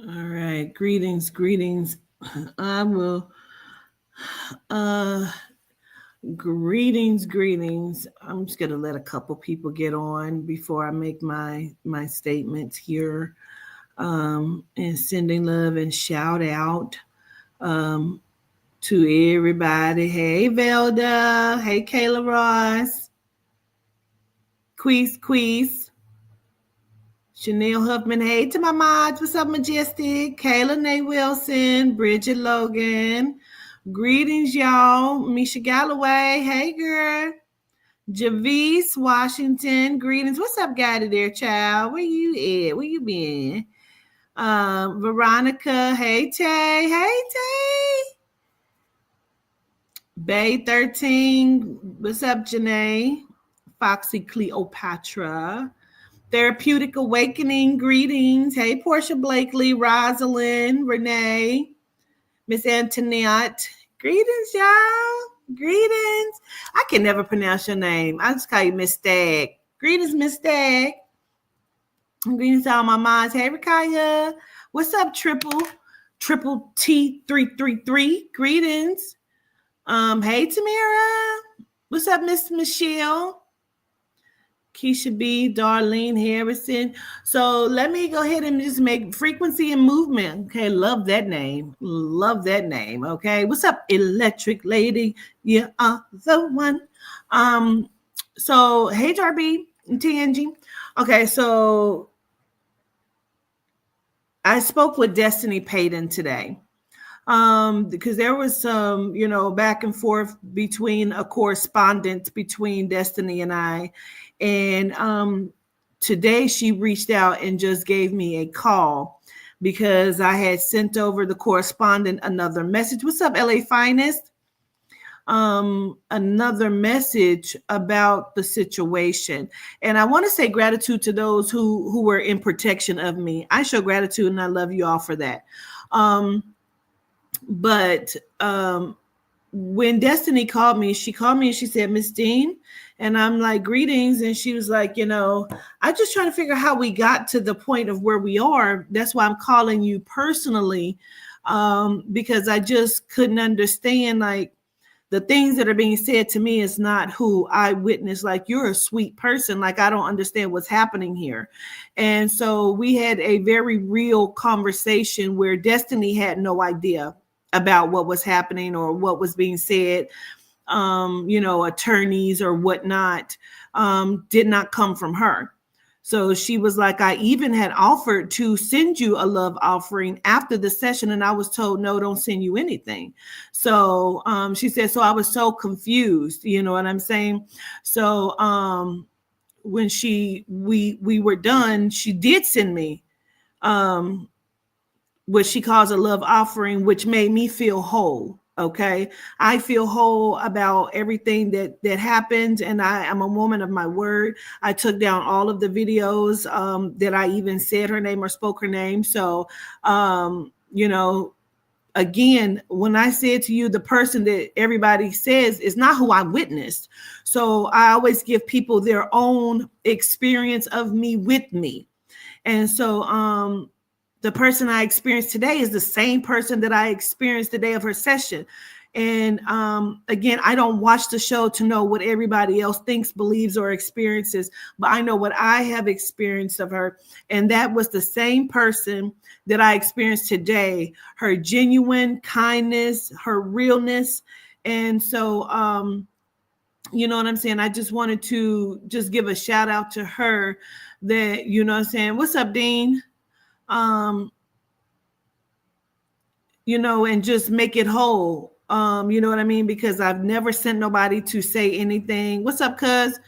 All right. Greetings. I will uh greetings. I'm just gonna let a couple people get on before I make my statements here. And sending love and shout out um to everybody. Hey Velda, hey Kayla Ross, Queese, Chanel Huffman, hey to my mods, what's up, Majestic? Kayla Nay Wilson, Bridget Logan. Greetings, y'all. Misha Galloway, hey girl. Javis Washington, greetings. What's up, guy there, child? Where you at? Where you been? Veronica, hey Tay, Bay 13, what's up, Janae? Foxy Cleopatra. Therapeutic Awakening, greetings. Hey, Portia Blakely, Rosalind, Renee, Miss Antoinette. Greetings, y'all. Greetings. I can never pronounce your name. I just call you Miss Stagg. Greetings, Miss Stagg. Greetings to all my moms. Hey, Rakaya. What's up, Triple T333? Greetings. Hey, Tamara. What's up, Miss Michelle? Keisha B, Darlene Harrison. So let me go ahead and just make frequency and movement. Okay, love that name. Okay, what's up, Electric Lady? You are the one. So hey, Darby and TNG. Okay, so I spoke with Destiny Payton today. Because there was some, back and forth between a correspondence between Destiny and I. And today she reached out and just gave me a call because I had sent over the correspondent another message. What's up, LA Finest? Another message about the situation. And I want to say gratitude to those who were in protection of me. I show gratitude and I love you all for that. But when Destiny called me and she said, Miss Dean, and I'm like, greetings. And she was like, I just trying to figure out how we got to the point of where we are. That's why I'm calling you personally, because I just couldn't understand, like, the things that are being said to me is not who I witnessed. Like, you're a sweet person. Like, I don't understand what's happening here. And so we had a very real conversation where Destiny had no idea about what was happening or what was being said. Attorneys or whatnot did not come from her. So she was like, I even had offered to send you a love offering after the session. And I was told, no, don't send you anything. So she said, so I was so confused. You know what I'm saying? So when we were done, she did send me what she calls a love offering, which made me feel whole. Okay. I feel whole about everything that happened. And I am a woman of my word. I took down all of the videos that I even said her name or spoke her name. So, again, when I said to you, the person that everybody says is not who I witnessed. So I always give people their own experience of me with me. And so, the person I experienced today is the same person that I experienced the day of her session. And again, I don't watch the show to know what everybody else thinks, believes, or experiences, but I know what I have experienced of her. And that was the same person that I experienced today, her genuine kindness, her realness. And so, you know what I'm saying? I just wanted to just give a shout out to her that, you know what I'm saying? What's up, Dean? And just make it whole. You know what I mean? Because I've never sent nobody to say anything. What's up, cuz?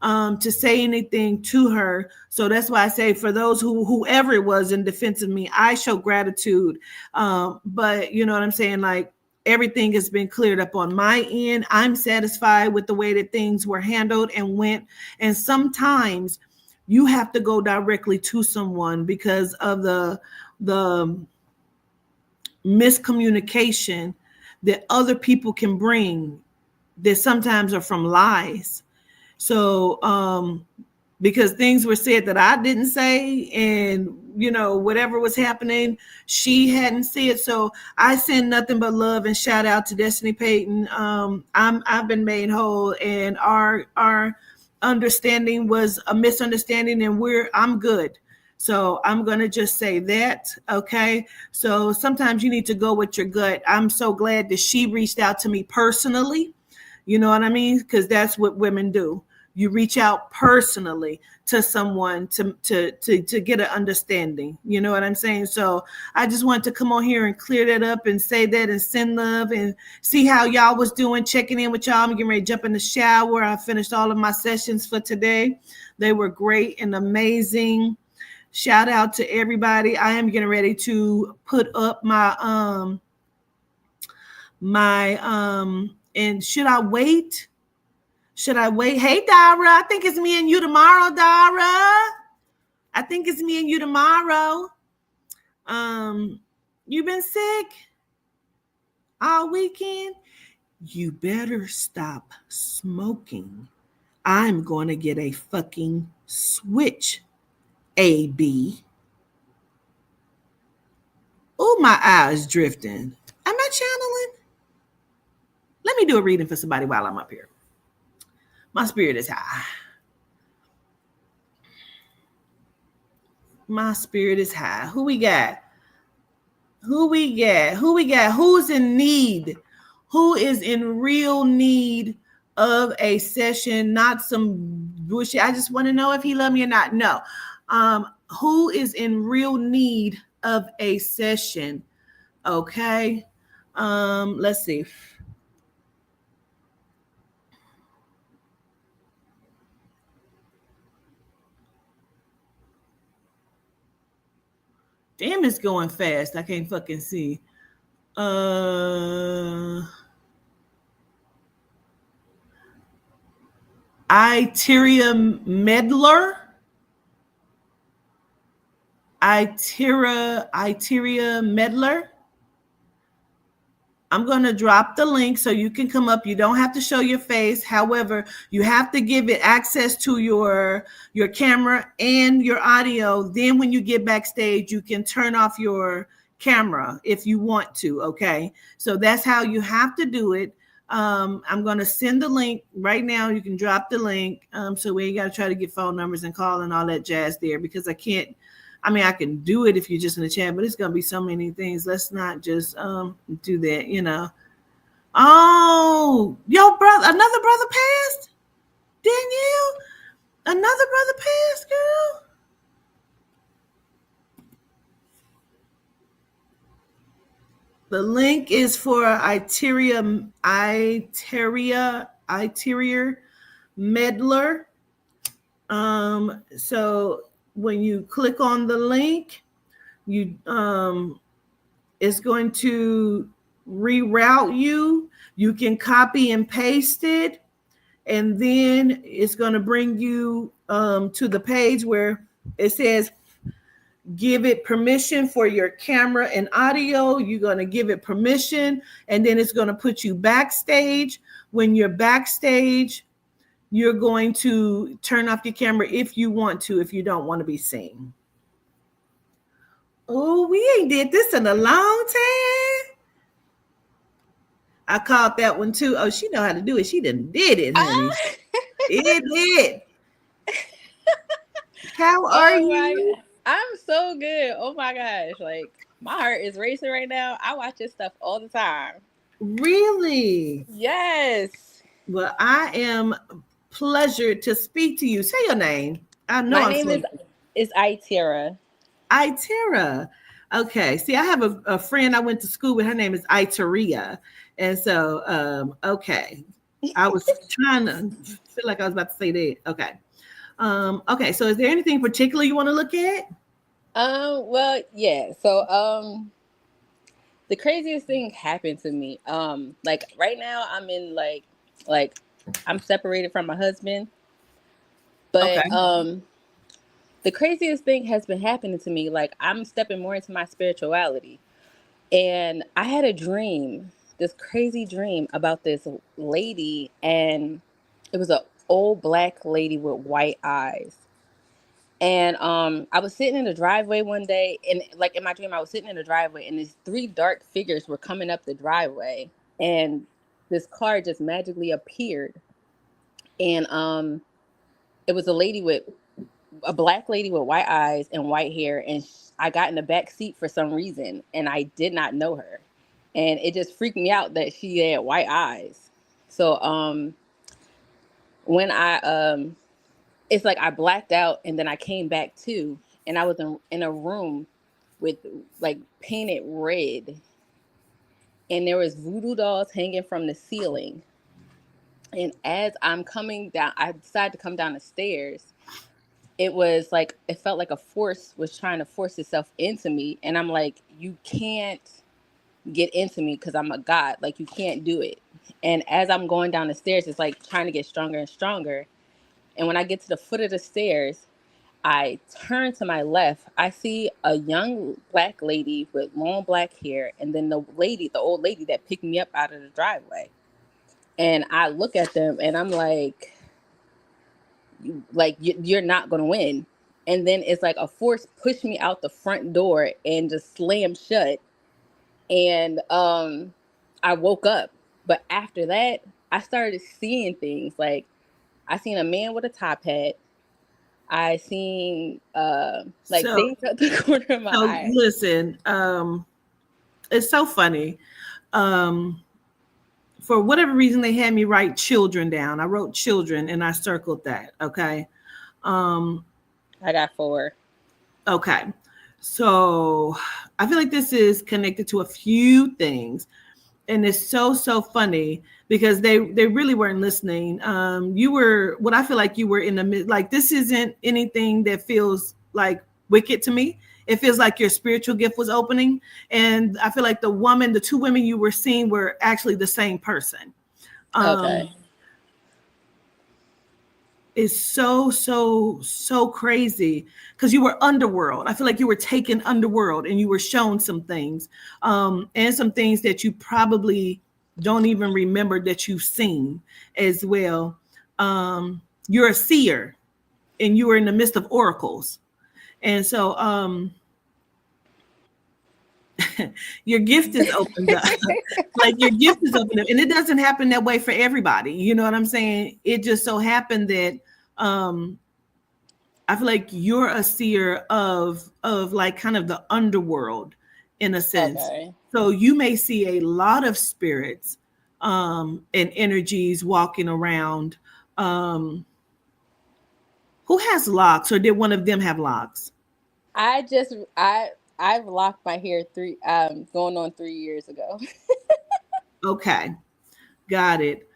To say anything to her. So that's why I say for those whoever it was in defense of me, I show gratitude. But you know what I'm saying? Like, everything has been cleared up on my end. I'm satisfied with the way that things were handled and went. And sometimes you have to go directly to someone because of the miscommunication that other people can bring that sometimes are from lies. So because things were said that I didn't say, and whatever was happening, she hadn't said. So I send nothing but love and shout out to Destiny Payton. I've been made whole, and our understanding was a misunderstanding, and I'm good. So I'm going to just say that. Okay. So sometimes you need to go with your gut. I'm so glad that she reached out to me personally. You know what I mean? Because that's what women do. You reach out personally to someone to get an understanding. You know what I'm saying? So I just wanted to come on here and clear that up and say that and send love and see how y'all was doing, checking in with y'all. I'm getting ready to jump in the shower. I finished all of my sessions for today. They were great and amazing. Shout out to everybody. I am getting ready to put up my and should I wait? Should I wait? Hey, Dara, I think it's me and you tomorrow, Dara. I think it's me and you tomorrow. You been sick all weekend? You better stop smoking. I'm going to get a fucking switch, AB. Oh, my eyes drifting. Am I channeling? Let me do a reading for somebody while I'm up here. My spirit is high. My spirit is high. Who we got? Who's in need? Who is in real need of a session? Not some bullshit. I just want to know if he love me or not. No. Who is in real need of a session? Okay. Let's see. Damn, it's going fast. I can't fucking see. Iteria Medler. Iteria Medler. I'm going to drop the link so you can come up. You don't have to show your face. However, you have to give it access to your camera and your audio. Then when you get backstage, you can turn off your camera if you want to. Okay. So that's how you have to do it. I'm going to send the link right now. You can drop the link. So we ain't got to try to get phone numbers and call and all that jazz there, because I can't. I mean, I can do it if you're just in the chat, but it's going to be so many things. Let's not just do that, Oh, yo, brother, another brother passed? Danielle? Another brother passed, girl? The link is for Iteria Medler. So when you click on the link, you it's going to reroute you. You can copy and paste it, and then it's going to bring you to the page where it says give it permission for your camera and audio. You're going to give it permission, and then it's going to put you backstage. When you're backstage, you're going to turn off your camera if you want to, if you don't want to be seen. Oh, we ain't did this in a long time. I caught that one too. Oh, she know how to do it. She done did it, honey. It did. How are you? I'm so good. Oh my gosh. Like, my heart is racing right now. I watch this stuff all the time. Really? Yes. Well, I am pleasured to speak to you. Say your name. I know my name is Itera. Itera. Okay. See, I have a friend I went to school with. Her name is Iteria. And so, okay. I was trying to feel like I was about to say that. Okay. Okay. So is there anything particular you want to look at? Well, yeah. So, the craziest thing happened to me. Like right now I'm in like I'm separated from my husband. But okay. The craziest thing has been happening to me. Like, I'm stepping more into my spirituality. And I had a dream, this crazy dream about this lady, and it was an old black lady with white eyes. And I was sitting in the driveway one day, and like in my dream, I was sitting in the driveway, and these three dark figures were coming up the driveway, and this car just magically appeared, and it was a black lady with white eyes and white hair, and I got in the back seat for some reason, and I did not know her, and it just freaked me out that she had white eyes. So when I it's like I blacked out, and then I came back too, and I was in a room with like painted red, and there was voodoo dolls hanging from the ceiling. And as I'm coming down, I decided to come down the stairs. It was like it felt like a force was trying to force itself into me, and I'm like, you can't get into me because I'm a god. Like, you can't do it. And as I'm going down the stairs, it's like trying to get stronger and stronger. And when I get to the foot of the stairs, I turn to my left. I see a young black lady with long black hair, and then the old lady that picked me up out of the driveway. And I look at them, and I'm like, you're not gonna win. And then it's like a force pushed me out the front door and just slammed shut. And I woke up. But after that, I started seeing things. Like, I seen a man with a top hat. I seen like So, things at the corner of my so eye. listen, it's so funny. Um, for whatever reason, they had me write children down. I wrote children and I circled that. Okay. Um, I got four. okay. So I feel like this is connected to a few things. And it's so funny because they really weren't listening. You were what I feel like you were in the mid, like this isn't anything that feels like wicked to me. It feels like your spiritual gift was opening, and I feel like the two women you were seeing were actually the same person. Okay. um is so crazy because you were underworld. I feel like you were taken underworld and you were shown some things, and some things that you probably don't even remember that you've seen as well. You're a seer and you were in the midst of oracles, and so your gift is opened up. Like your gift is opened up, and it doesn't happen that way for everybody. You know what I'm saying? It just so happened that um I feel like you're a seer of like kind of the underworld in a sense. Okay. So you may see a lot of spirits and energies walking around. Um who has locks, or did one of them have locks? I just I've locked my hair going on 3 years ago. Okay, got it.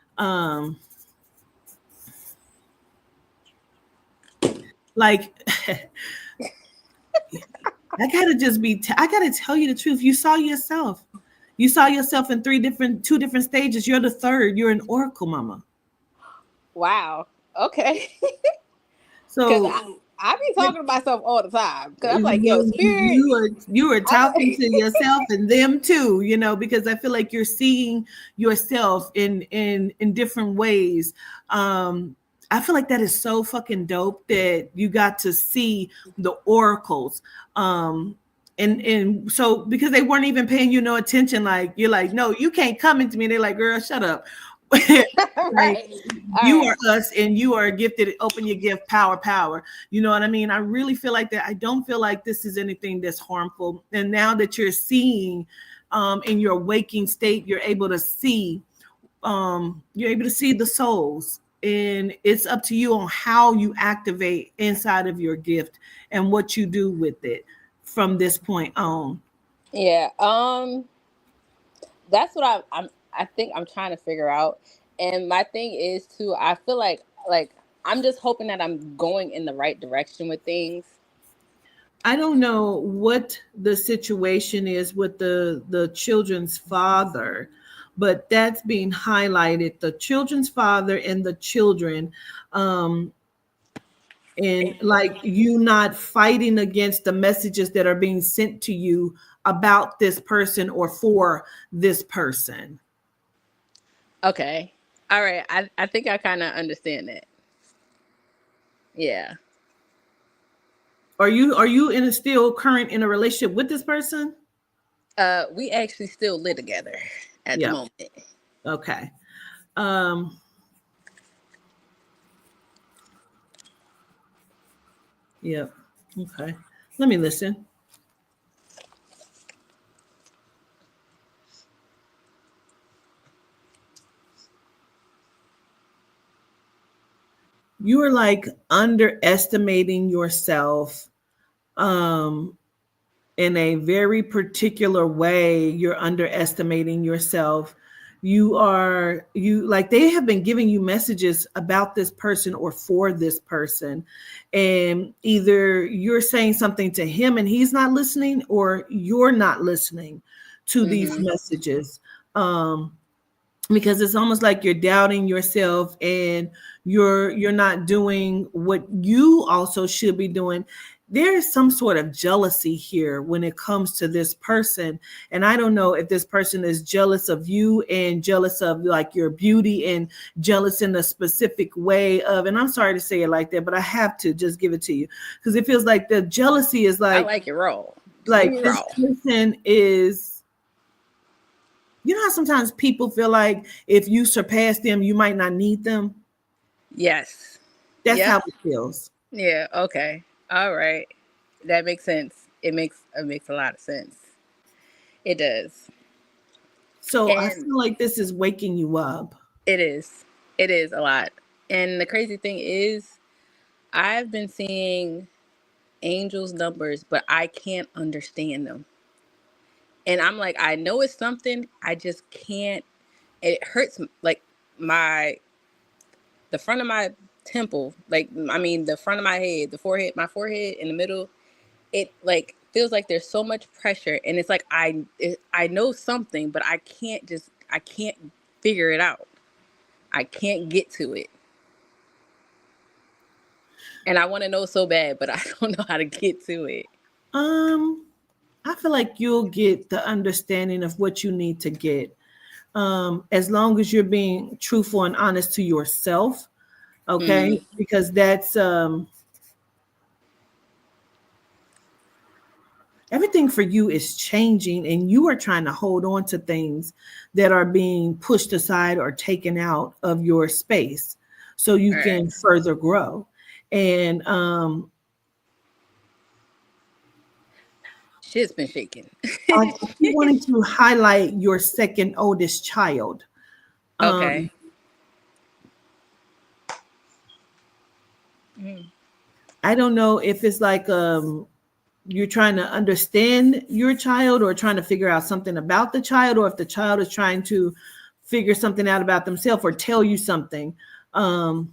Like I gotta tell you the truth. You saw yourself. You saw yourself in two different stages. You're the third. You're an oracle mama. Wow. Okay. Cause So I be you talking to myself all the time. Cause I'm like, yo, spirit. you are I'm talking like, to yourself and them too, because I feel like you're seeing yourself in different ways. I feel like that is so fucking dope that you got to see the oracles. And so because they weren't even paying you no attention, like you're like, no, you can't come into me. They're like, girl, shut up. Like right. All you right. are us and you are gifted. Open your gift, power. You know what I mean? I really feel like that. I don't feel like this is anything that's harmful. And now that you're seeing in your waking state, you're able to see the souls. And it's up to you on how you activate inside of your gift and what you do with it from this point on. Yeah. That's what I think I'm trying to figure out. And my thing is too, I feel like I'm just hoping that I'm going in the right direction with things. I don't know what the situation is with the children's father, but that's being highlighted. The children's father and the children, um, and like you not fighting against the messages that are being sent to you about this person or for this person. Okay. All right. I think I kind of understand that. Yeah. Are you in a still current in a relationship with this person? We actually still live together at the Yeah. moment. Okay. Um. Yep. Okay. Let me listen. You are like underestimating yourself um in a very particular way. You're underestimating yourself. You like, they have been giving you messages about this person or for this person, and either you're saying something to him and he's not listening, or you're not listening to these Mm-hmm. messages. um because it's almost like you're doubting yourself, and you're not doing what you also should be doing. There's some sort of jealousy here when it comes to this person, and I don't know if this person is jealous of you and jealous of like your beauty and jealous in a specific way of, and I'm sorry to say it like that, but I have to just give it to you, because it feels like the jealousy is I like like it raw. Just give like me this raw. person is, you know how sometimes people feel like if you surpass them, you might not need them? Yes. That's how Yep. it feels. Yeah. Okay. All right. That makes sense. It makes a lot of sense. It does. So I And feel like this is waking you up. it is. It is a lot. And the crazy thing is, I've been seeing angels numbers, but I can't understand them. And I'm like, I know it's something. I just can't. It hurts like my the front of my temple, like I mean the front of my head, the forehead, my forehead in the middle. It like feels like there's so much pressure, and it's like I know something, but I can't figure it out. I can't get to it, and I want to know so bad, but I don't know how to get to it. Um, I feel like you'll get the understanding of what you need to get. As long as you're being truthful and honest to yourself, Mm, okay? Because that's everything for you is changing, and you are trying to hold on to things that are being pushed aside or taken out of your space so you all right. can further grow. And Shit's been shaking. I keep wanting to highlight your second oldest child. um Okay. Mm, I don't know if it's like you're trying to understand your child or trying to figure out something about the child, or if the child is trying to figure something out about themselves or tell you something. um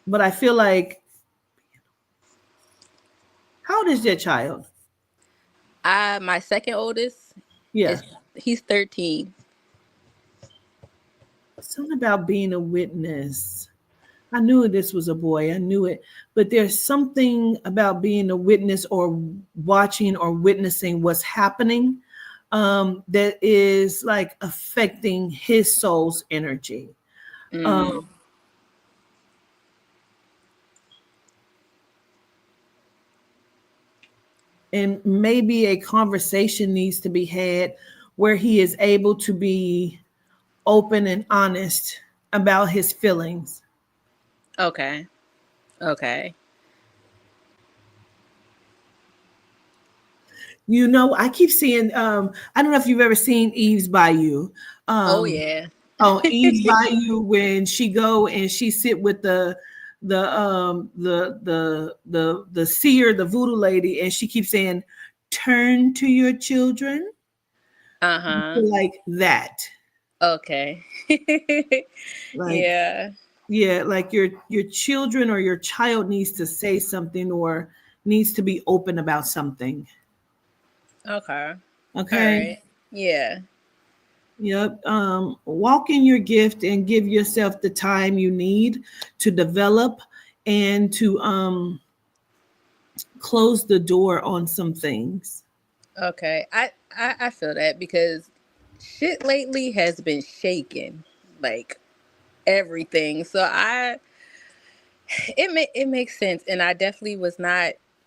but I feel like, how old is your child? my second oldest Yeah. is he's 13. Something about being a witness. I knew this was a boy. I knew it. But there's something about being a witness or watching or witnessing what's happening, that is like affecting his soul's energy. Um, Mm, and maybe a conversation needs to be had where he is able to be open and honest about his feelings. okay. Okay. You know, I keep seeing, I don't know if you've ever seen Eve's Bayou. Oh Um, yeah. on Eve's Bayou, when she go and she sit with the seer, the voodoo lady, and she keeps saying, "Turn to your children," Uh-huh. like that. Okay. Like, Yeah. yeah, like your children or your child needs to say something or needs to be open about something. Okay. All Okay. right. Yeah. Yep. Walk in your gift and give yourself the time you need to develop and to close the door on some things. Okay. I feel that because shit lately has been shaking. Like everything. So it makes sense, and I definitely was not.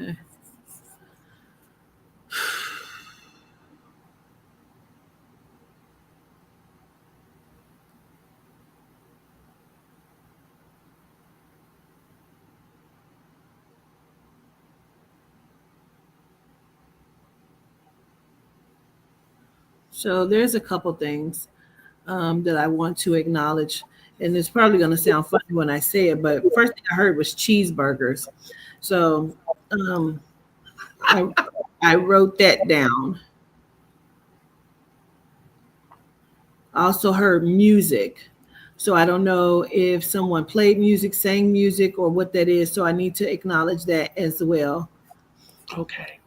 Okay. So there's a couple things that I want to acknowledge, and it's probably going to sound funny when I say it, but first thing I heard was cheeseburgers. So um, I I wrote that down. I also heard music. So I don't know if someone played music, sang music, or what that is. So I need to acknowledge that as well. Okay.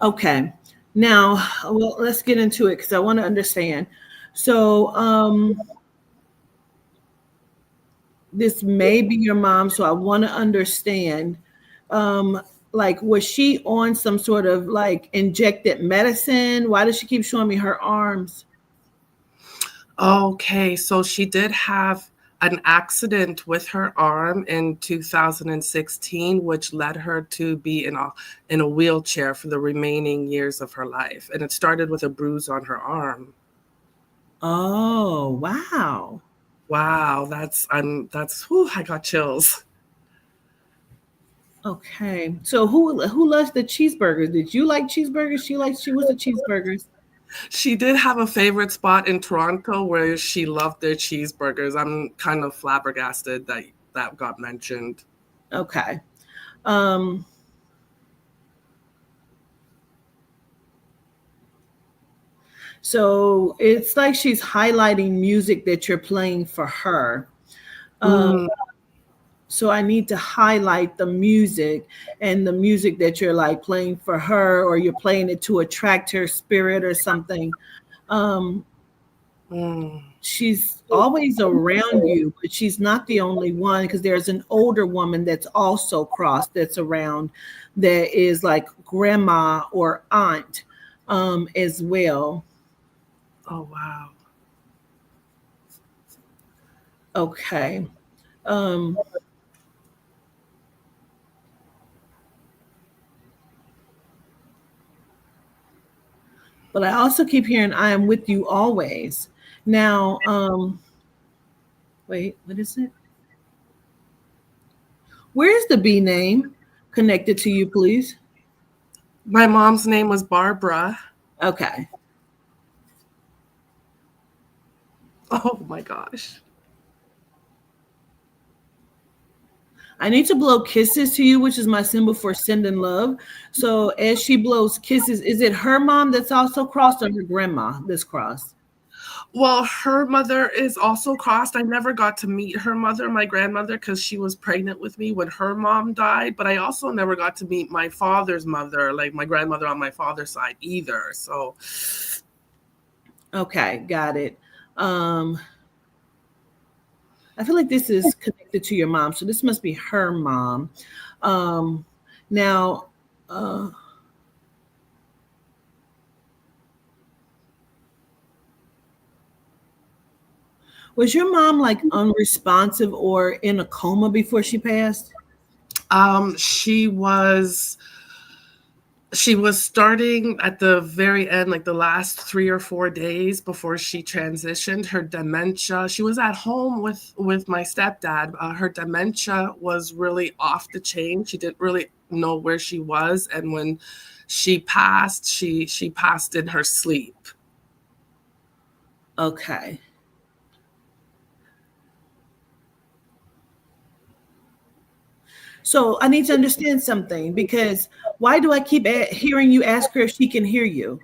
Okay. Now, well, let's get into it because I want to understand. So, this may be your mom, so I want to understand. Um, like, was she on some sort of like injected medicine? Why does she keep showing me her arms? Okay, so she did have an accident with her arm in 2016, which led her to be in a wheelchair for the remaining years of her life. And it started with a bruise on her arm. Oh, wow. Wow, whew, I got chills. Okay. So who loves the cheeseburgers? Did you like cheeseburgers? She was the cheeseburgers. She did have a favorite spot in Toronto where she loved their cheeseburgers. I'm kind of flabbergasted that that got mentioned. Okay. Um so it's like she's highlighting music that you're playing for her. Um Mm, so I need to highlight the music and the music that you're like playing for her, or you're playing it to attract her spirit or something. Um mm. she's always around you, but she's not the only one because there's an older woman that's also crossed that's around that is like grandma or aunt as well. Oh, wow. Okay. Um, but I also keep hearing I am with you always. Now, wait, what is it? Where's the B name connected to you, please? My mom's name was Barbara. Okay. Oh my gosh. I need to blow kisses to you, which is my symbol for sending love. So as she blows kisses, is it her mom that's also crossed or her grandma that's crossed? Well, her mother is also crossed. I never got to meet her mother, my grandmother, because she was pregnant with me when her mom died. But I also never got to meet my father's mother, like my grandmother on my father's side either. So, Okay, got it. Um, I feel like this is connected to your mom, so this must be her mom. Um, now, uh, was your mom like unresponsive or in a coma before she passed? um, she was she was starting at the very end, like the last 3 or 4 days before she transitioned. Her dementia. She was at home with my stepdad. Her dementia was really off the chain. She didn't really know where she was, and when she passed, she passed in her sleep. Okay. So I need to understand something because why do I keep hearing you ask her if she can hear you?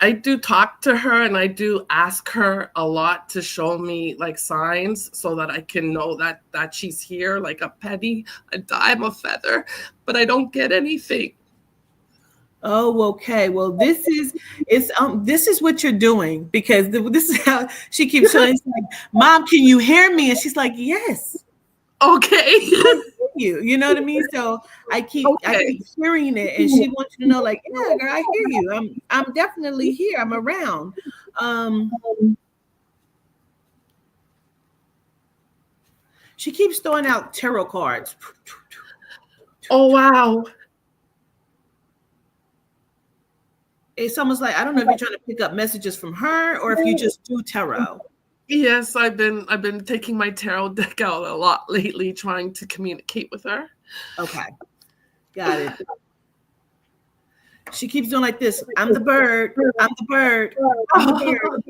I do talk to her and I do ask her a lot to show me like signs so that I can know that she's here, like a penny, a dime, a feather, but I don't get anything. Oh, okay. Well, this is what you're doing because this is how she keeps showing. It's like, Mom, can you hear me? And she's like, yes. Okay. you. You know what I mean? So I Okay. keep hearing it, and she wants you to know, like, yeah, girl, I hear you. I'm definitely here. I'm around. Um, she keeps throwing out tarot cards. Oh, wow. It's almost like I don't know if you're trying to pick up messages from her or if you just do tarot. Yes, I've been taking my tarot deck out a lot lately, trying to communicate with her. Okay, got it. She keeps doing like this. I'm the bird. I'm the bird. I'm the bird.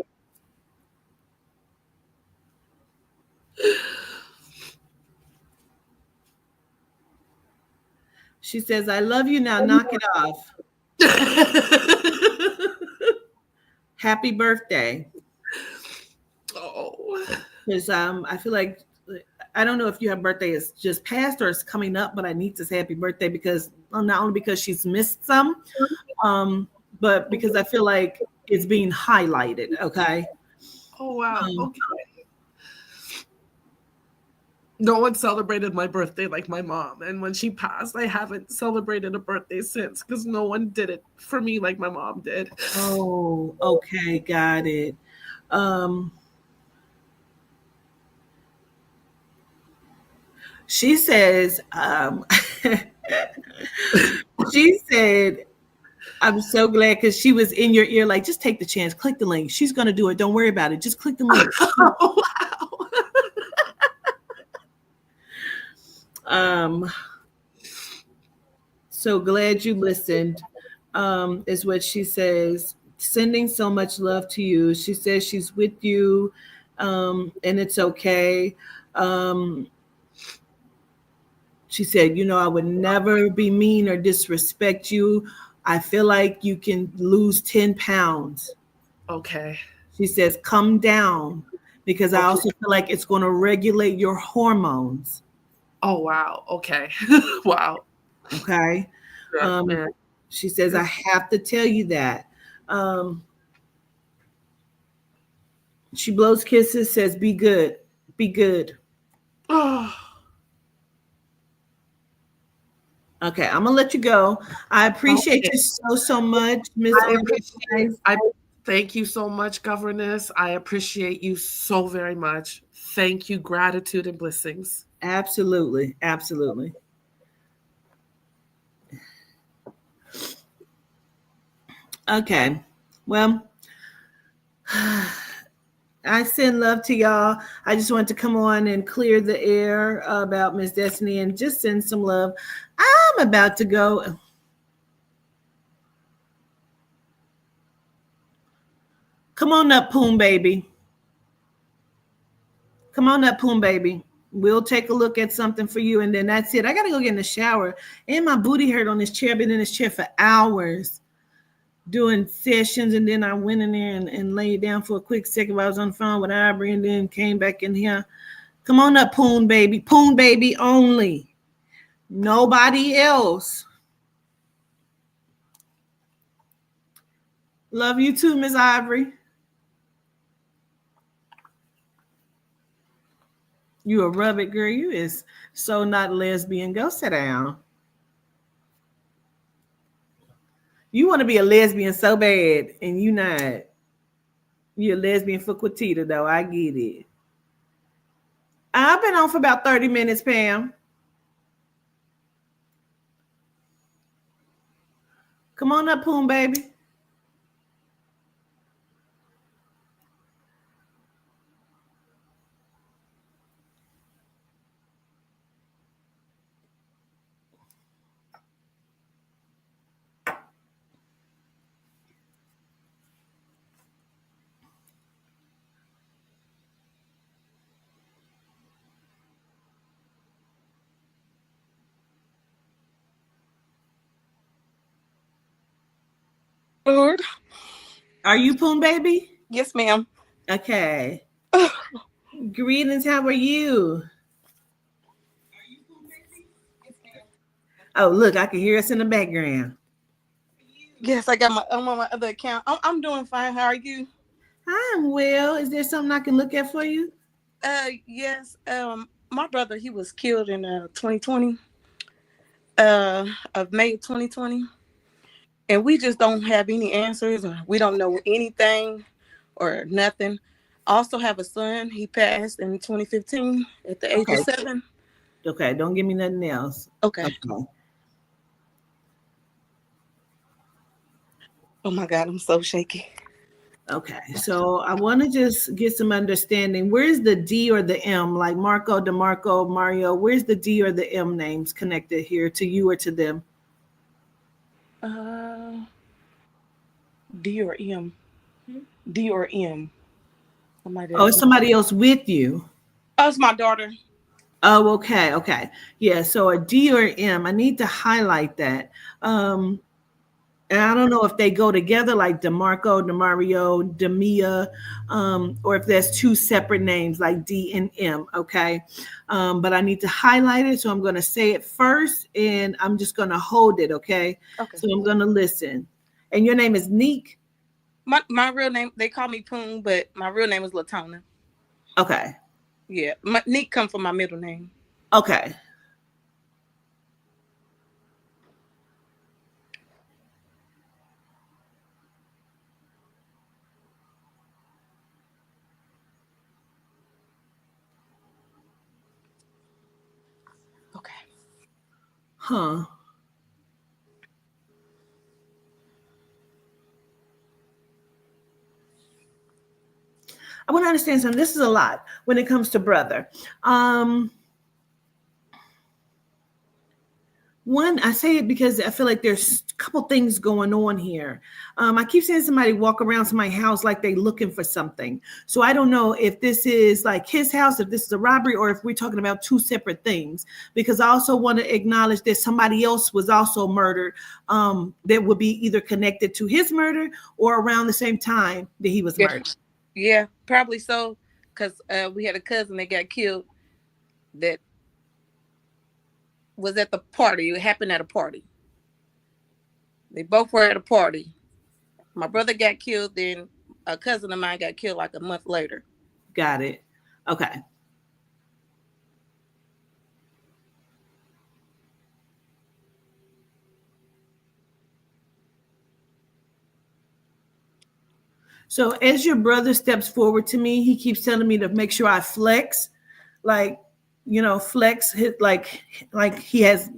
She says, I love you now. Knock it off. Happy birthday. Oh. Because I feel like I don't know if you have birthday is just past or it's coming up, but I need to say happy birthday because not only because she's missed some, but because I feel like it's being highlighted. Okay. Oh, wow. Okay. No one celebrated my birthday like my mom. And when she passed, I haven't celebrated a birthday since because no one did it for me like my mom did. Oh, okay, got it. Um, she says, she said, I'm so glad because she was in your ear, like, just take the chance, click the link. She's gonna do it. Don't worry about it. Just click the link. Oh, wow. So glad you listened, is what she says. Sending so much love to you. She says she's with you, and it's okay. Um, she said, I would never be mean or disrespect you. I feel like you can lose 10 pounds. Okay. She says, come down because I Okay. also feel like it's going to regulate your hormones. Oh, wow. Okay. Wow. Okay. Yeah, man. She says, I have to tell you that. She blows kisses, says, be good. Be good. Oh. Okay, I'm gonna let you go. I appreciate you so much, Miss Organized. I thank you so much, Governess. I appreciate you so very much. Thank you, gratitude and blessings. Absolutely, absolutely. Okay, well, I send love to y'all. I just wanted to come on and clear the air about Miss Destiny and just send some love. I'm about to go. Come on up, Poon Baby. Come on up, Poon Baby. We'll take a look at something for you, and then that's it. I gotta go get in the shower. And my booty hurt on this chair. I've been in this chair for hours doing sessions, and then I went in there and laid down for a quick second while I was on the phone with Aubrey, and then came back in here. Come on up, Poon Baby. Poon Baby only. Nobody else. Love you too, Miss Ivory. You a rub it, girl. You is so not lesbian. Go sit down. You want to be a lesbian so bad, and you not. You're a lesbian for Quatita, though. I get it. I've been on for about 30 minutes, Pam. Come on up, Poon Baby. Lord. Are you Poon Baby? Yes, ma'am. Okay. Greetings. How are you? Oh, look, I can hear us in the background. Yes, I'm on my other account. I'm doing fine. How are you? I'm well. Is there something I can look at for you? Yes. my brother, he was killed in 2020, of May 2020, and we just don't have any answers, or we don't know anything or nothing. I also have a son. He passed in 2015 at the age of Okay. 7. Okay. Don't give me nothing else. Okay. Okay. Oh my God, I'm so shaky. Okay, so I want to just get some understanding. Where's the D or the M? Like Marco, DeMarco, Mario. Where's the D or the M names connected here to you or to them? Uh, D or M? D or M? Somebody Oh, else. it's somebody else with you. Oh, it's my daughter. Oh, okay, okay. Yeah, so a D or M. I need to highlight that. And I don't know if they go together like DeMarco, DeMario, Demia, or if there's two separate names like D and M, okay? But I need to highlight it, so I'm going to say it first, and I'm just going to hold it, okay? Okay. So I'm going to listen. And your name is Neek? My real name, they call me Poon, but my real name is Latona. Okay, Yeah, Neek come from my middle name. okay. Okay. Huh. I want to understand something. This is a lot when it comes to brother. One, I say it because I feel like there's a couple things going on here. I keep seeing somebody walk around to my house like they looking for something. So I don't know if this is like his house, if this is a robbery, or if we're talking about two separate things. Because I also want to acknowledge that somebody else was also murdered, that would be either connected to his murder or around the same time that he was murdered. Yeah, probably so. Because we had a cousin that got killed that was at the party. It happened at a party. They both were at a party. My brother got killed, then a cousin of mine got killed like a month later. Got it. Okay. So as your brother steps forward to me, he keeps telling me to make sure I flex, like, flex hit like he has.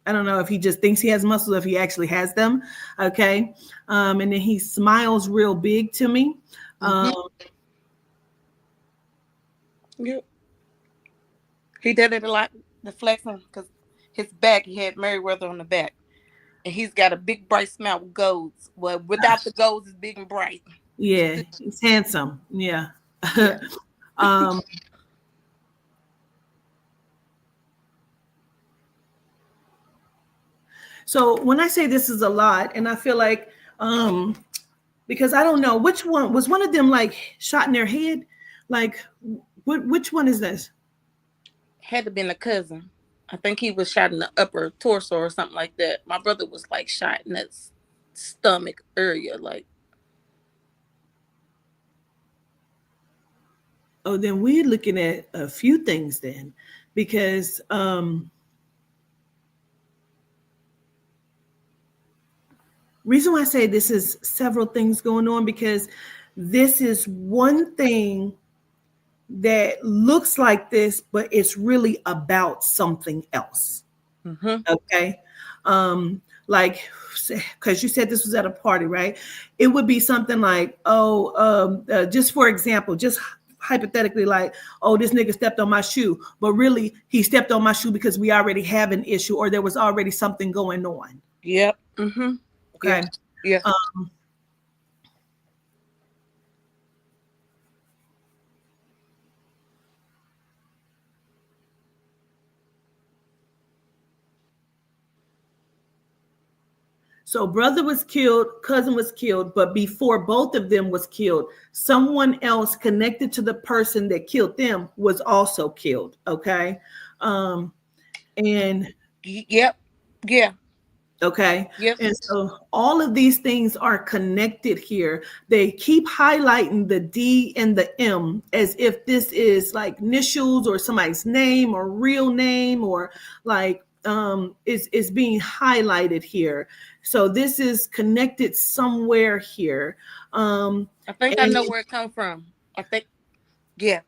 I don't know if he just thinks he has muscles, or if he actually has them. Okay, and then he smiles real big to me. Yep. He did it a lot, the flexing, because his back, he had Meriwether on the back. And he's got a big bright smile with golds. Well, without the golds, it's big and bright. Yeah, he's handsome. Yeah. Yeah. So when I say this is a lot, and I feel like because I don't know which one was one of them like shot in their head, like which one is this? Had to been a cousin. I think he was shot in the upper torso or something like that. My brother was like shot in that stomach area, like. Oh, then we're looking at a few things then, because reason why I say this is several things going on, because this is one thing that looks like this, but it's really about something else. Mm-hmm. Okay. Like, because you said this was at a party, right? It would be something like, just for example, just hypothetically, like, oh, this nigga stepped on my shoe, but really he stepped on my shoe because we already have an issue, or there was already something going on. Yep. Mm-hmm. Okay. Yeah. So brother was killed, cousin was killed, but before both of them was killed, someone else connected to the person that killed them was also killed. Okay. And Yep. Yeah. Okay. Yep. And so all of these things are connected here. They keep highlighting the D and the M as if this is like initials or somebody's name or real name, or like is being highlighted here. So this is connected somewhere here. I think I And know where it come from. I think, yeah.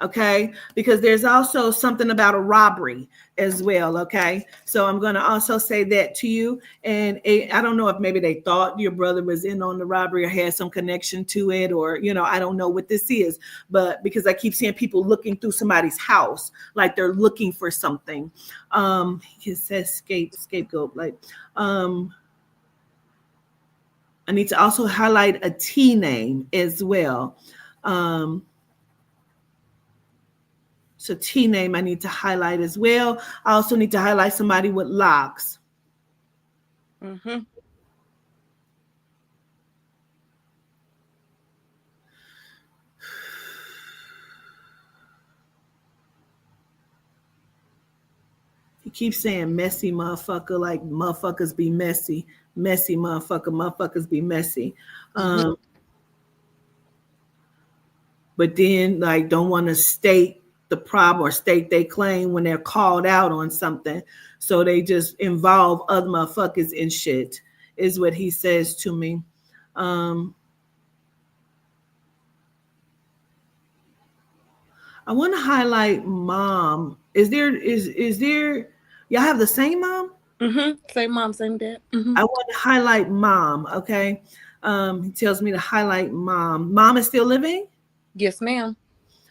okay, because there's also something about a robbery as well. Okay, so I'm going to also say that to you. And I don't know if maybe they thought your brother was in on the robbery or had some connection to it, or I don't know what this is, but because I keep seeing people looking through somebody's house like they're looking for something. It says scapegoat, like I need to also highlight a T name as well. So T name I need to highlight as well. I also need to highlight somebody with locks. Mm-hmm. He keeps saying messy motherfucker, like motherfuckers be messy. Messy motherfucker, motherfuckers be messy. Mm-hmm. But then like don't want to state the problem or state they claim when they're called out on something. So they just involve other motherfuckers in shit, is what he says to me. Um, I want to highlight mom. Is there y'all have the same mom? Mm-hmm. Same mom, same dad. Mm-hmm. I want to highlight mom, okay? He tells me to highlight mom. Mom is still living? Yes, ma'am.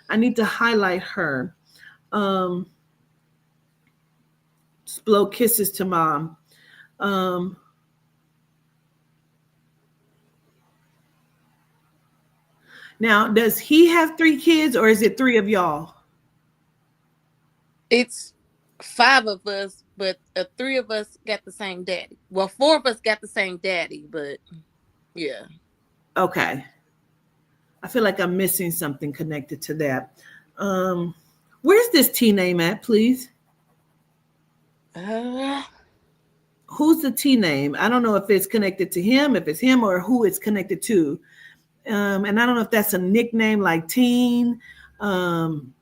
I need to highlight her. Um, just blow kisses to mom. Um, now, does he have 3 kids or is it 3 of y'all? It's 5 of us, but 3 of us got the same daddy. Well, 4 of us got the same daddy, but yeah. Okay. I feel like I'm missing something connected to that. Um, where's this T name at, please? Uh, Who's the T name? I don't know if it's connected to him, if it's him, or who it's connected to. And I don't know if that's a nickname like Teen, um,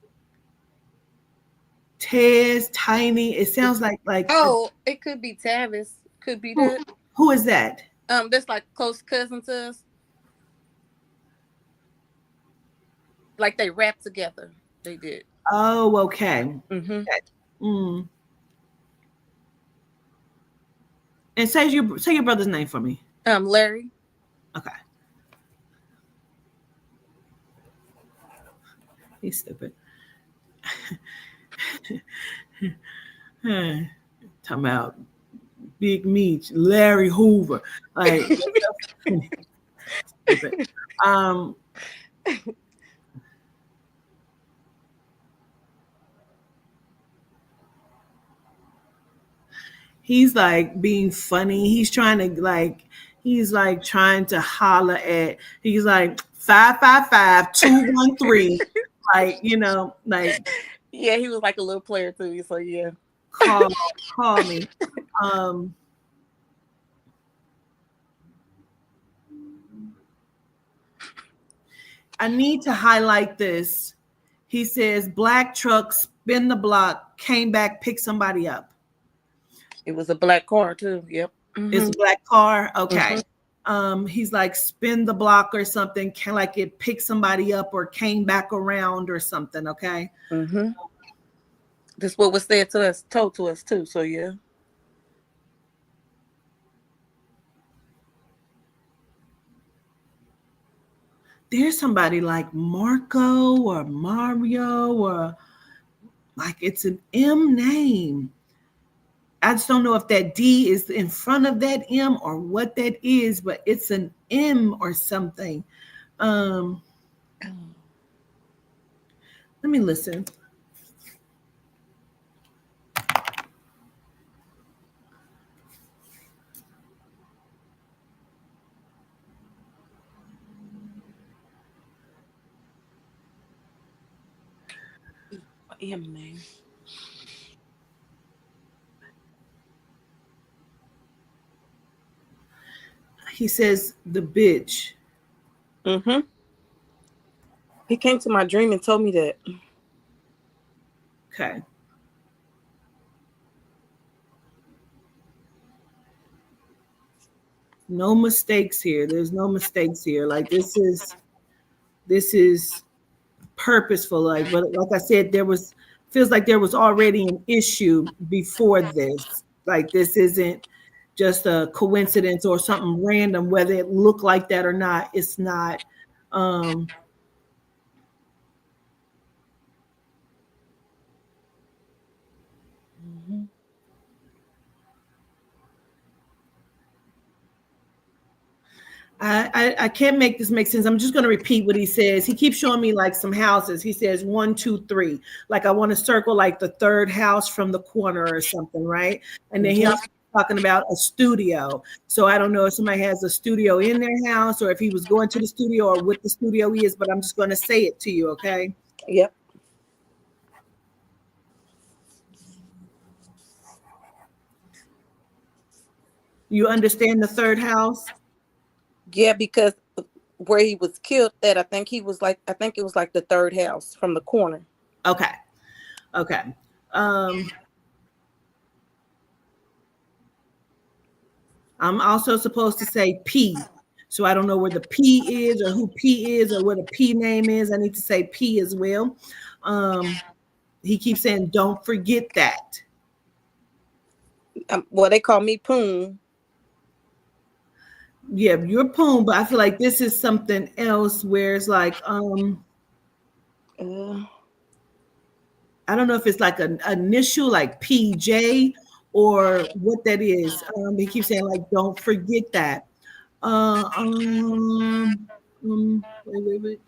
Tez, Tiny. It sounds like oh, it could be Tavis. Could be who, that. who is that? That's like close cousin to us. Like they rap together. They did. Oh, okay. Mm-hmm. Okay. Mm. And say your brother's name for me. Larry. Okay. He's stupid. Talking about Big Meech, Larry Hoover. Like stupid. Um, he's like being funny. He's like trying to holler at. He's like 555-213. Like like Yeah, he was like a little player too. So yeah. call call me. Um, I need to highlight this. He says black truck spin the block, came back, picked somebody up. It was a black car too. Yep. It's Mm-hmm. a black car. Okay. Mm-hmm. He's like spin the block or something, can like it picked somebody up or came back around or something. Okay. Mm-hmm. This what was said to us, told to us too. So yeah. There's somebody like Marco or Mario or like it's an M name. I just don't know if that D is in front of that M or what that is, but it's an M or something. Um, let me listen. M name. He says the bitch. Mm-hmm. He came to my dream and told me that. Okay. No mistakes here. There's no mistakes here. Like this is purposeful. But like I said, feels like there was already an issue before this. Like this isn't just a coincidence or something random, whether it looked like that or not. It's not. Um, Mm-hmm. I can't make this make sense. I'm just going to repeat what he says. He keeps showing me like some houses. He says 1, 2, 3. Like I want to circle like the third house from the corner or something, right? And then he also talking about a studio. So I don't know if somebody has a studio in their house or if he was going to the studio or what the studio is, but I'm just going to say it to you, okay? Yep. You understand the third house? Yeah, because where he was killed at, I think it was like the third house from the corner. Okay. Okay. I'm also supposed to say P. So I don't know where the P is or who P is or what a P name is. I need to say P as well. He keeps saying, don't forget that. Well, they call me Poon. Yeah, you're Poon, but I feel like this is something else where it's like, I don't know if it's like an initial like PJ or what that is. He keeps saying like, don't forget that. Wait.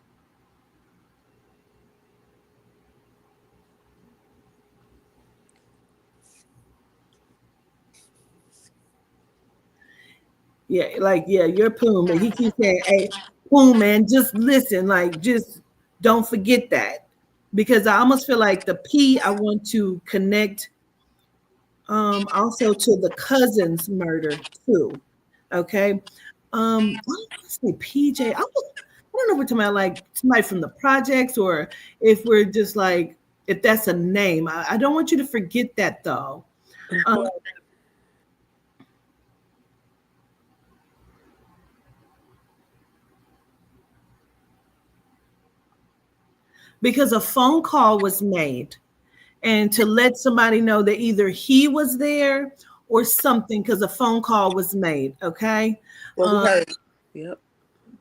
Yeah, like you're Poon, but he keeps saying, "Hey, Poon, man, just listen, like just don't forget that," because I almost feel like the P I want to connect also to the cousin's murder too. Okay, let's say PJ. I don't know if we're talking about like somebody from the projects or if we're just like if that's a name. I don't want you to forget that though. Mm-hmm. Because a phone call was made and to let somebody know that either he was there or something because a phone call was made. Okay. Well, we heard. Yep.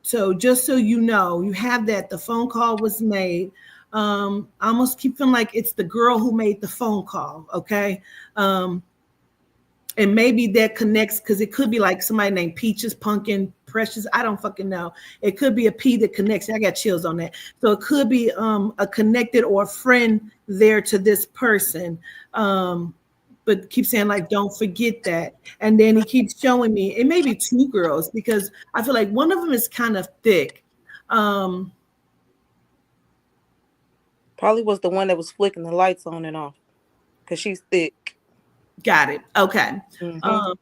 So just so you know, you have that the phone call was made. I almost keep feeling like it's the girl who made the phone call. Okay. And maybe that connects because it could be like somebody named Peaches, Pumpkin, Precious. I don't fucking know. It could be a P that connects. I got chills on that. So it could be a connected or a friend there to this person. But keep saying like, don't forget that. And then he keeps showing me it may be two girls because I feel like one of them is kind of thick. Probably was the one that was flicking the lights on and off because she's thick. Got it. Okay. Mm-hmm.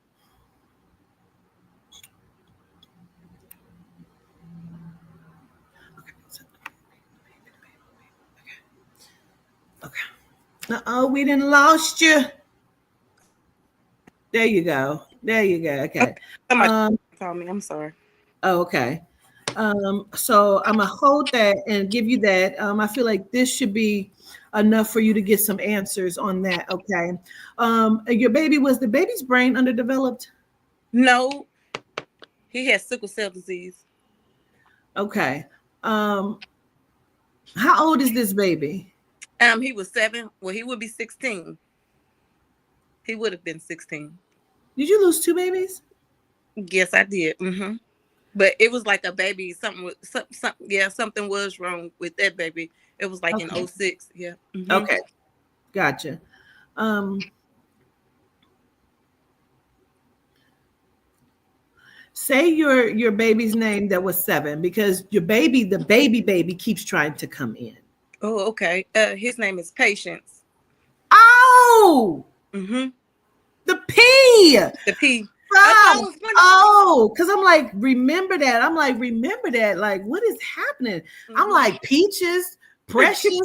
Okay. We didn't lost you. There you go. Okay. Somebody called me. I'm sorry. Okay. So I'm gonna hold that and give you that. I feel like this should be enough for you to get some answers on that. Okay. Was the baby's brain underdeveloped? No, he has sickle cell disease. Okay. How old is this baby? He was 7. Well, he would be 16. He would have been 16. Did you lose 2 babies? Yes, I did. Mm-hmm. But it was like a baby. Something was wrong with that baby. It was like in 06. Yeah. Mm-hmm. Okay. Gotcha. Say your baby's name that was 7 because the baby keeps trying to come in. Oh, okay. His name is Patience. Oh, Mm-hmm. the P. The P. I Stop. was funny. Oh, because I'm like, remember that. I'm like, remember that. Like, what is happening? I'm Mhm. like, Peaches, Precious.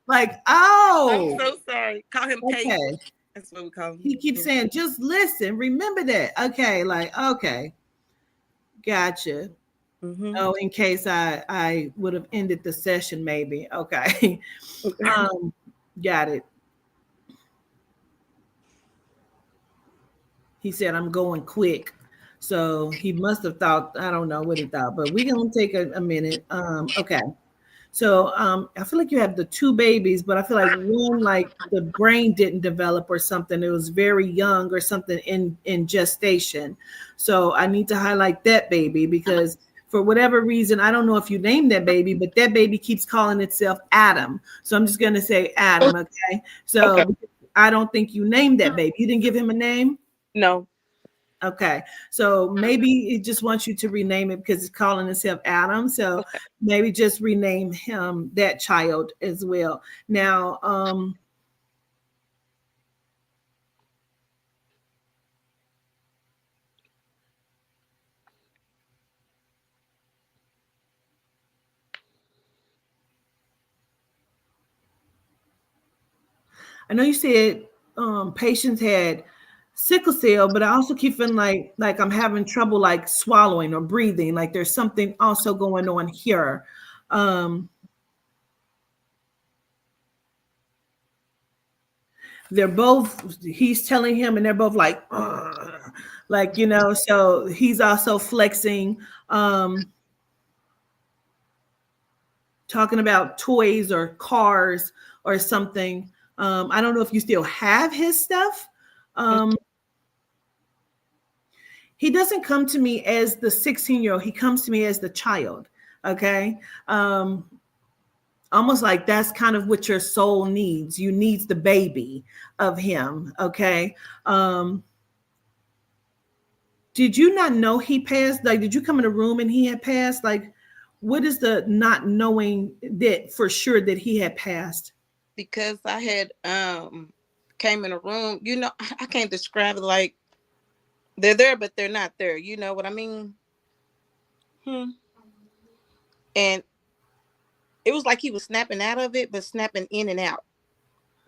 Like, I'm oh, so sorry. Call him Payton. okay. That's what we call He him. keeps saying, just listen, remember that. Okay, like, okay, gotcha. Mm-hmm. Oh, in case I would have ended the session, maybe. Okay. um, got it. He said, I'm going quick. So he must have thought, I don't know what he thought, but we're gonna take a minute. Okay. So I feel like you have the two babies, but I feel like one, like the brain didn't develop or something. It was very young or something in gestation. So I need to highlight that baby because for whatever reason, I don't know if you named that baby, but that baby keeps calling itself Adam. So I'm just gonna say Adam. Okay. Okay. So I don't think you named that baby. You didn't give him a name. No. Okay, so maybe it just wants you to rename it because it's calling itself Adam. So Okay. maybe just rename him that child as well. Now, I know you said patients had sickle cell, but I also keep feeling like I'm having trouble like swallowing or breathing. Like there's something also going on here. Um, they're both. He's telling him, and they're both like, "Ugh," like you know. So he's also flexing. Talking about toys or cars or something. I don't know if you still have his stuff. Um, he doesn't come to me as the 16-year-old. He comes to me as the child. Okay. Almost like that's kind of what your soul needs. You needs the baby of him. Okay. Did you not know he passed? Like, did you come in a room and he had passed? Like, what is the not knowing that for sure that he had passed? Because I had came in a room. I can't describe it, like they're there, but they're not there. You know what I mean? Hmm. And it was like he was snapping out of it, but snapping in and out.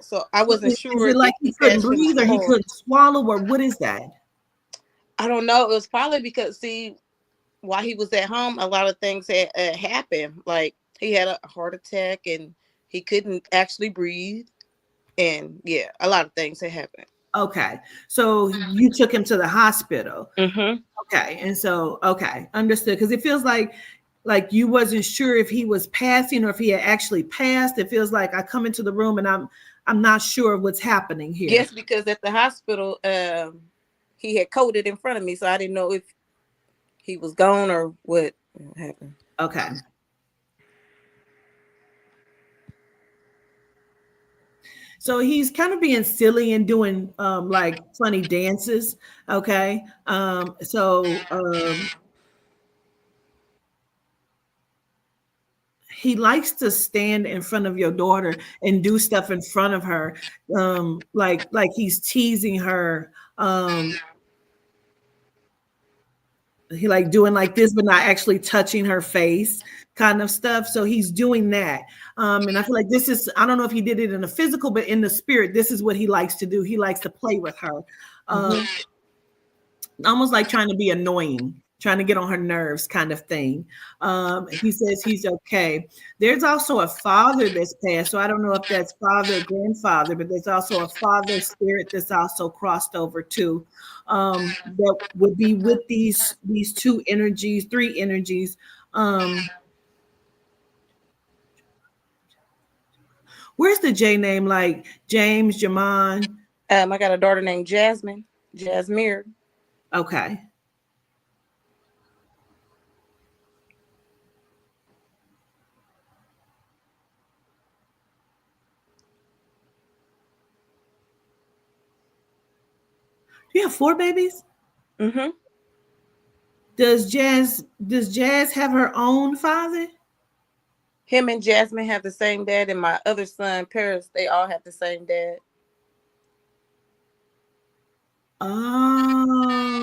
So I So wasn't is sure it like if he he couldn't passed from a breathe or he heart. couldn't swallow or what is that? I don't know. It was probably because, see, while he was at home, a lot of things had happened. Like he had a heart attack and he couldn't actually breathe. And yeah, a lot of things had happened. Okay. So you took him to the hospital. Mm-hmm. Okay. And so, okay, understood. Because it feels like you wasn't sure if he was passing or if he had actually passed. It feels like I come into the room and I'm not sure what's happening here. Yes, because at the hospital, he had coded in front of me, so I didn't know if he was gone or what happened. Okay. So he's kind of being silly and doing like funny dances. Okay. He likes to stand in front of your daughter and do stuff in front of her, like he's teasing her. He like doing like this, but not actually touching her face, kind of stuff. So he's doing that, and I feel like this is. I don't know if he did it in the physical, but in the spirit, this is what he likes to do. He likes to play with her. Mm-hmm. Almost like trying to be annoying, trying to get on her nerves, kind of thing. He says he's okay. There's also a father that's passed, so I don't know if that's father or grandfather, but there's also a father spirit that's also crossed over too. That would be with these two energies, three energies. Where's the J name? Like James, Jamon. I got a daughter named Jasmine, Jasmine. Okay. Do you have four babies? Mm-hmm. Does Jazz have her own father? Him and Jasmine have the same dad, and my other son, Paris, they all have the same dad. Oh,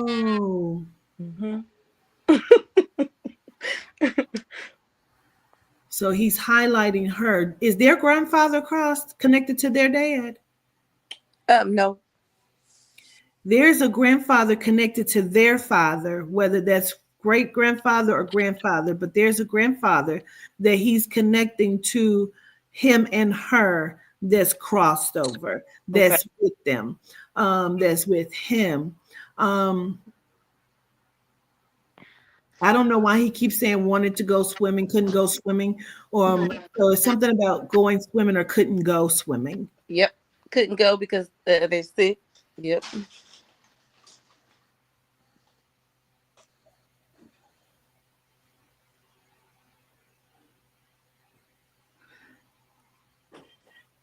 So he's highlighting her. Is their grandfather connected to their dad? No. There's a grandfather connected to their father, whether that's great grandfather or grandfather, but there's a grandfather that he's connecting to him and her that's crossed over, that's with them, that's with him. I don't know why he keeps saying wanted to go swimming, couldn't go swimming. So it's something about going swimming or couldn't go swimming. Yep. Couldn't go because they're sick. Yep.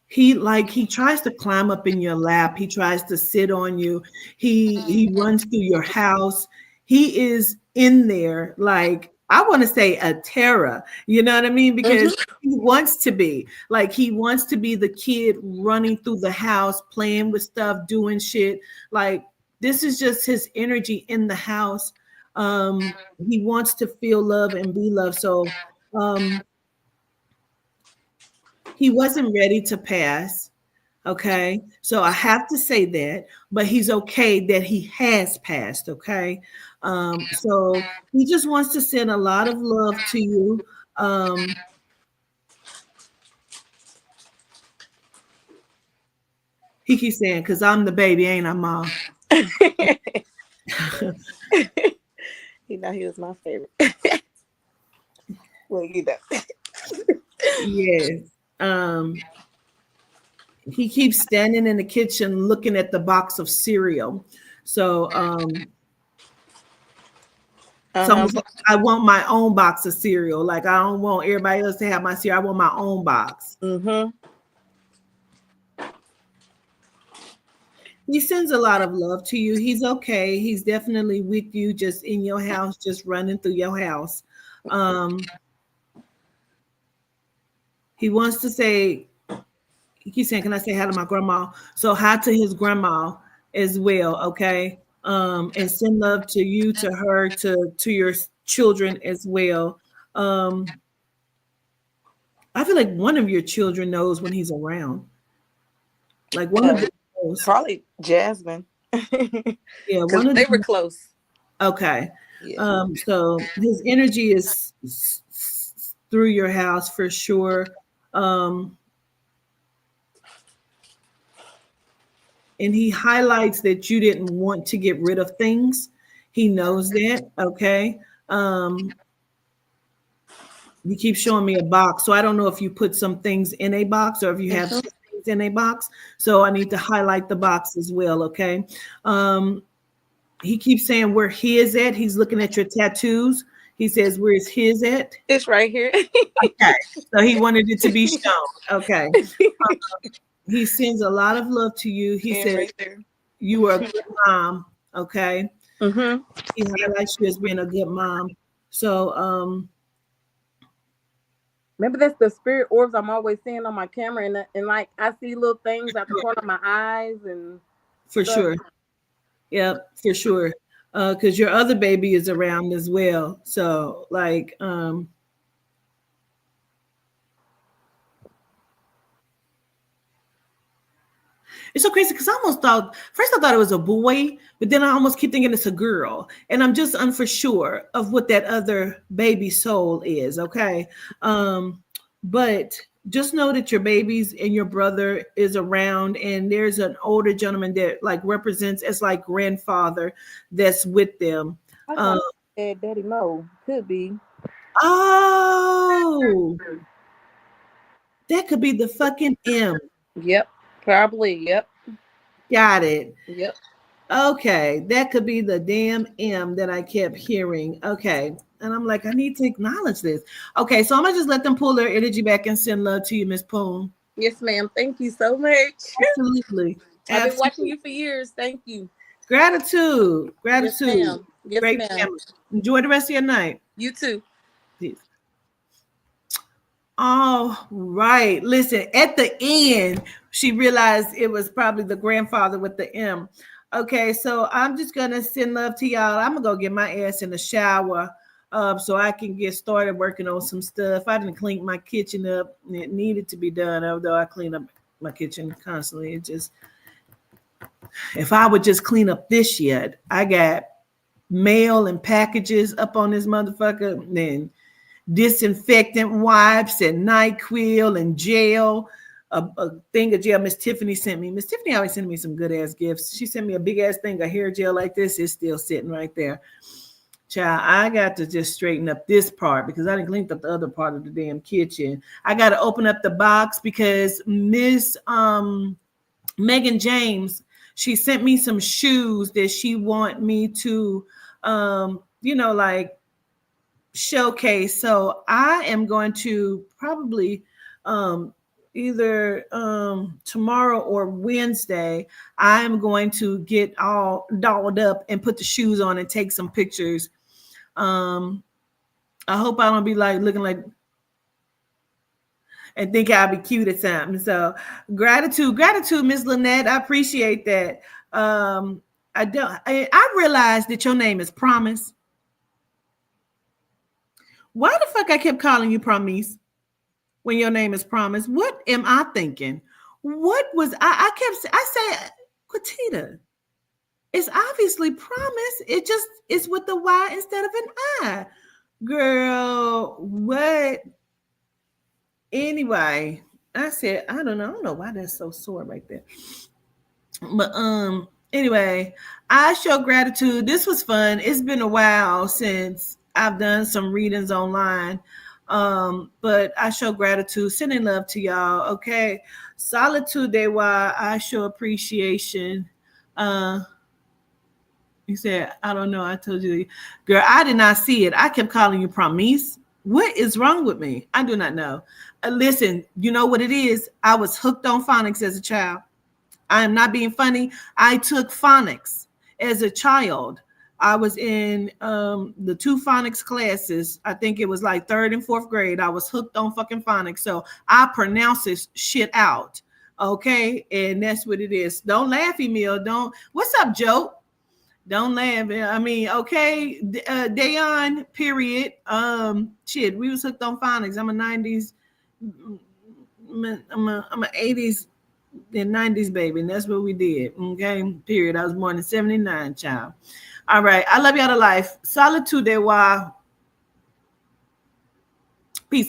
He tries to climb up in your lap. He tries to sit on you. He runs through your house. He is in there like, I want to say a terror. You know what I mean? Because he wants to be the kid running through the house, playing with stuff, doing shit. Like, this is just his energy in the house. He wants to feel love and be loved. So he wasn't ready to pass. Okay. So I have to say that, but he's okay that he has passed. Okay. So he just wants to send a lot of love to you. He keeps saying, because I'm the baby, ain't I, Mom? He know he was my favorite. Well, you know. Yes. He keeps standing in the kitchen looking at the box of cereal. So I want my own box of cereal. Like, I don't want everybody else to have my cereal. I want my own box. He sends a lot of love to you. He's okay. He's definitely with you, just in your house, just running through your house. He wants to say, he keeps saying, can I say hi to my grandma? So hi to his grandma as well, okay? And send love to you, to her, to your children as well. I feel like one of your children knows when he's around. Like one of them knows. Probably Jasmine. Yeah, one of they them were close. Okay. Yeah. So his energy is through your house for sure. And he highlights that you didn't want to get rid of things. He knows that. Okay. You keep showing me a box. So I don't know if you put some things in a box or if you have some things in a box. So I need to highlight the box as well. Okay. He keeps saying where his at. He's looking at your tattoos. He says, where's his at? It's right here. Okay. So he wanted it to be shown. Okay. He sends a lot of love to you. He says, right, you are a good mom. Okay. He highlights you as being a good mom. So, maybe that's the spirit orbs I'm always seeing on my camera, and like I see little things at the corner of my eyes and for stuff. Sure. Yep, for sure. Because your other baby is around as well. So, like, it's so crazy because I almost thought, first I thought it was a boy, but then I almost keep thinking it's a girl. And I'm just unsure of what that other baby soul is, okay? But just know that your babies and your brother is around, and there's an older gentleman that like represents as like grandfather that's with them. Daddy Mo could be. Oh, that could be the fucking M. Yep, probably. Yep. Got it. Yep. Okay, that could be the damn M that I kept hearing. Okay. And I'm like, I need to acknowledge this. Okay, so I'm gonna just let them pull their energy back and send love to you, Miss Poon. Yes, ma'am. Thank you so much. Absolutely. I've been watching you for years. Thank you. Gratitude. Gratitude. Yes, ma'am. Yes, great ma'am. family. Enjoy the rest of your night. You too. Peace. All right. Listen, at the end, she realized it was probably the grandfather with the M. Okay, so I'm just gonna send love to y'all. I'm gonna go get my ass in the shower. so I can get started working on some stuff. I didn't clean my kitchen up. It needed to be done, although I clean up my kitchen constantly. It just, if I would just clean up this yet, I got mail and packages up on this motherfucker, and disinfectant wipes and NyQuil and gel. A thing of gel Miss Tiffany sent me. Miss Tiffany always sends me some good ass gifts. She sent me a big ass thing of hair gel like this. It's still sitting right there. Child, I got to just straighten up this part because I didn't clean up the other part of the damn kitchen. I got to open up the box because Miss Megan James, she sent me some shoes that she want me to, like showcase. So I am going to probably either tomorrow or Wednesday, I'm going to get all dolled up and put the shoes on and take some pictures. I hope I don't be like looking like and think I'll be cute at something. So gratitude, Miss Lynette. I appreciate that. I realized that your name is Promise. Why the fuck I kept calling you Promise when your name is Promise? What am I thinking? What was I said, Quatita. It's obviously Promise. It's with the Y instead of an I. Girl, what? Anyway, I said, I don't know why that's so sore right there. But anyway, I show gratitude. This was fun. It's been a while since I've done some readings online. But I show gratitude, sending love to y'all. Okay. Solitude day why I show appreciation. You said, I don't know. I told you, girl, I did not see it. I kept calling you Promise. What is wrong with me? I do not know. Listen, you know what it is? I was hooked on phonics as a child. I am not being funny. I took phonics as a child. I was in the 2 phonics classes. I think it was like 3rd and 4th grade. I was hooked on fucking phonics. So I pronounce this shit out. Okay. And that's what it is. Don't laugh, Emil. Don't. What's up, Joe? Don't laugh. I mean, okay. Dayon, period. Shit, we was hooked on phonics. I'm a 90s. I'm a 80s and 90s baby. And that's what we did. Okay. Period. I was born in 79, child. All right. I love y'all to life. Solitude de wa.